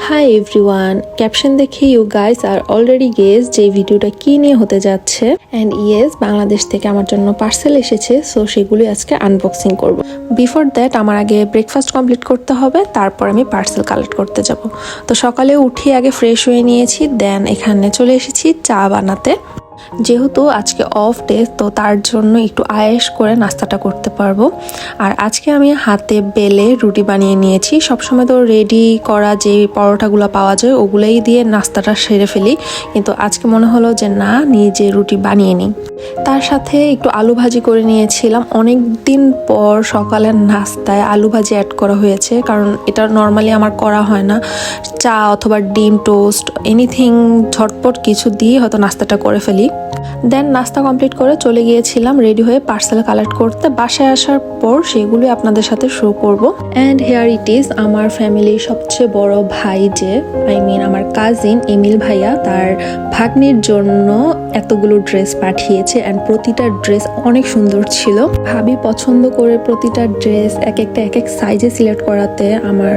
High everyone, caption দেখে you guys আর already guess যে ভিডিওটা কি নিয়ে হতে যাচ্ছে। অ্যান্ড ইয়েস, বাংলাদেশ থেকে আমার জন্য পার্সেল এসেছে, সো সেগুলি আজকে আনবক্সিং করব। বিফোর দ্যাট আমার আগে ব্রেকফাস্ট কমপ্লিট করতে হবে, তারপর আমি পার্সেল কালেক্ট করতে যাব। তো সকালে উঠে আগে ফ্রেশ হয়ে নিয়েছি, দেন এখানে চলে এসেছি চা বানাতে। যেহেতু আজকে অফ ডে, তো তার জন্য একটু আয়েশ করে নাস্তাটা করতে পারবো। আর আজকে আমি হাতে বেলে রুটি বানিয়ে নিয়েছি। সবসময় তো রেডি করা যে পরোটাগুলো পাওয়া যায় ওগুলোই দিয়ে নাস্তাটা সেরে ফেলি, কিন্তু আজকে মনে হলো যে না, নিজে রুটি বানিয়ে নিই। তার সাথে একটু আলু ভাজি করে নিয়েছিলাম। অনেক দিন পর সকালের নাস্তায় আলু ভাজি অ্যাড করা হয়েছে, কারণ এটা নর্মালি আমার করা হয় না। চা অথবা ডিম টোস্ট এনিথিং ঝটপট কিছু দিয়ে হয়তো নাস্তাটা করে ফেলি। দেন নাস্তা কমপ্লিট করে চলে গিয়েছিলাম রেডি হয়ে পার্সেল কালেক্ট করতে। বাসায় আসার পর সেগুলি আপনাদের সাথে শো করব। অ্যান্ড হেয়ার ইট ইজ আমার ফ্যামিলির সবচেয়ে বড় ভাই, যে আমার কাজিন এমিল ভাইয়া, তার ভাগ্নির জন্য এতগুলো ড্রেস পাঠিয়েছে। অ্যান্ড প্রতিটা ড্রেস অনেক সুন্দর ছিল। ভাবি পছন্দ করে প্রতিটা ড্রেস এক এক সাইজে সিলেক্ট করাতে আমার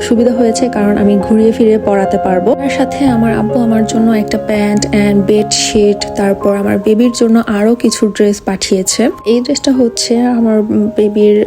সুবিধা হয়েছে, কারণ আমি ঘুরিয়ে ফিরিয়ে পরাতে পারবো। তার সাথে আমার আব্বু আমার জন্য একটা প্যান্ট অ্যান্ড বেডশিট, তারপর আমার বেবির জন্য আরো কিছু ড্রেস পাঠিয়েছে। এই ড্রেসটা হচ্ছে আমার বেবির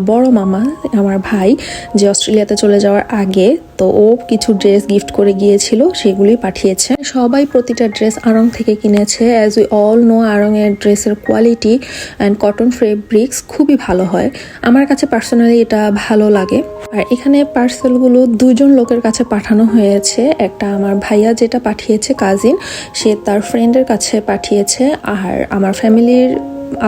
বড় মামা, আমার ভাই, যে অস্ট্রেলিয়াতে চলে যাওয়ার আগে, তো ও কিছু ড্রেস গিফট করে গিয়েছিল, সেগুলি পাঠিয়েছে। সবাই প্রতিটা ড্রেস আড়ং থেকে কিনেছে। অ্যাজ উই অল নো, আড়ং এর ড্রেসের কোয়ালিটি অ্যান্ড কটন ফেব্রিক্স খুবই ভালো হয়। আমার কাছে পার্সোনালি এটা ভালো লাগে। আর এখানে পার্সেলগুলো দুজন লোকের কাছে পাঠানো হয়েছে। একটা আমার ভাইয়া যেটা পাঠিয়েছে কাজিন, সে তার ফ্রেন্ডের কাছে পাঠিয়েছে। আর আমার ফ্যামিলির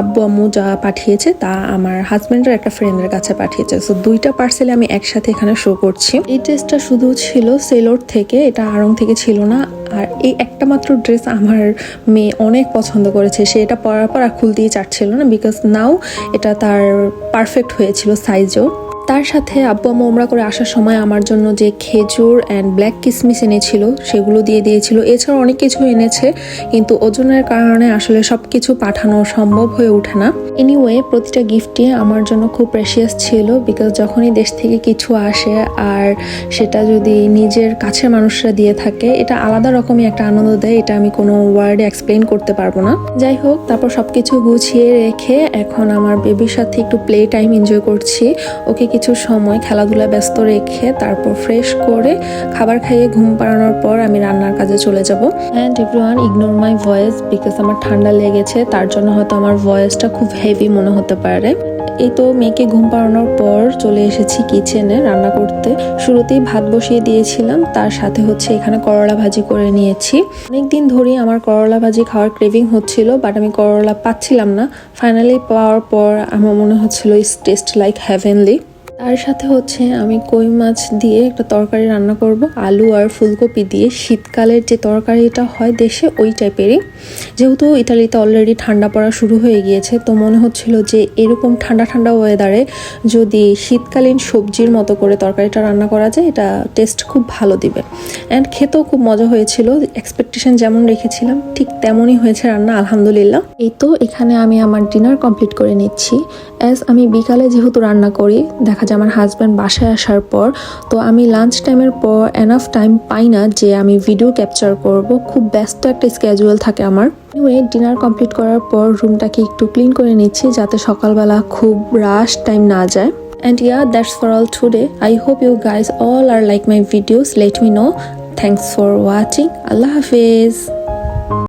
আব্বু আম্মু যা পাঠিয়েছে তা আমার হাজব্যান্ডের একটা ফ্রেন্ডের কাছে পাঠিয়েছে। সো দুইটা পার্সেলে আমি একসাথে এখানে শো করছি। এই ড্রেসটা শুধু ছিল সেলোর থেকে, এটা আড়ং থেকে ছিল না। আর এই একটা মাত্র ড্রেস আমার মেয়ে অনেক পছন্দ করেছে। সে এটা পরার পর আর খুলতেই চাচ্ছিল না, বিকজ নাও এটা তার পারফেক্ট হয়েছিল সাইজও। তার সাথে আব্বু আম্মু ওমরা করে আসার সময় আমার জন্য যে খেজুর অ্যান্ড ব্ল্যাক কিসমিস এনেছিল সেগুলো দিয়ে দিয়েছিল। এছাড়া অনেক কিছু এনেছে, কিন্তু ওজনের কারণে আসলে সব কিছু পাঠানো সম্ভব হয়ে ওঠে না। এনিওয়ে, প্রতিটা গিফটই আমার জন্য খুব প্রেশিয়াস ছিল, বিকজ যখনই দেশ থেকে কিছু আসে আর সেটা যদি নিজের কাছের মানুষরা দিয়ে থাকে, এটা আলাদা রকমই একটা আনন্দ দেয়। এটা আমি কোনো ওয়ার্ডে এক্সপ্লেন করতে পারবো না। যাই হোক, তারপর সবকিছু গুছিয়ে রেখে এখন আমার বেবির সাথে একটু প্লে টাইম এনজয় করছি। ওকে কিছু সময় খেলাধুলা ব্যস্ত রেখে তারপর ফ্রেশ করে খাবার খাইয়ে ঘুম পাড়ানোর পর আমি রান্নার কাজে চলে যাব। And everyone ignore my voice, because আমার ঠান্ডা লেগেছে, তার জন্য হয়তো আমার ভয়েসটা খুব হেভি মনে হতে পারে। এই তো মেয়েকে ঘুম পাড়ানোর পর চলে এসেছি কিচেনে রান্না করতে। শুরুতেই ভাত বসিয়ে দিয়েছিলাম, তার সাথে হচ্ছে এখানে করলা ভাজি করে নিয়েছি। অনেকদিন ধরেই আমার করলা ভাজি খাওয়ার ক্রেভিং হচ্ছিল, বাট আমি করলা পাচ্ছিলাম না। ফাইনালি পাওয়ার পর আমার মনে হচ্ছিল ইটস টেস্ট লাইক হেভেনলি। তার সাথে হচ্ছে আমি কই মাছ দিয়ে একটা তরকারি রান্না করব, আলু আর ফুলকপি দিয়ে। শীতকালের যে তরকারিটা হয় দেশে, ওই টাইপেরই। যেহেতু ইতালিতে অলরেডি ঠান্ডা পড়া শুরু হয়ে গিয়েছে, তো মনে হচ্ছিল যে এরকম ঠান্ডা ঠান্ডা ওয়েদারে যদি শীতকালীন সবজির মতো করে তরকারিটা রান্না করা যায়, এটা টেস্ট খুব ভালো দিবে। অ্যান্ড খেতেও খুব মজা হয়েছিল। এক্সপেকটেশন যেমন রেখেছিলাম ঠিক তেমনই হয়েছে রান্না, আলহামদুলিল্লাহ। এই তো এখানে আমি আমার ডিনার কমপ্লিট করে নিচ্ছি। অ্যাজ আমি বিকালে যেহেতু রান্না করি, দেখা যায় আমার হাজব্যান্ড বাসায় আসার পর, তো আমি লাঞ্চ টাইমের পর এনাফ টাইম পাই না যে আমি ভিডিও ক্যাপচার করব। খুব ব্যস্ত একটা স্কেজুয়াল থাকে আমার। ডিনার কমপ্লিট করার পর রুমটাকে একটু ক্লিন করে নিচ্ছি, যাতে সকালবেলা খুব রাশ টাইম না যায়। And yeah, that's for all today. I hope you guys all are like my videos. Let me know. Thanks for watching. Allah Hafiz.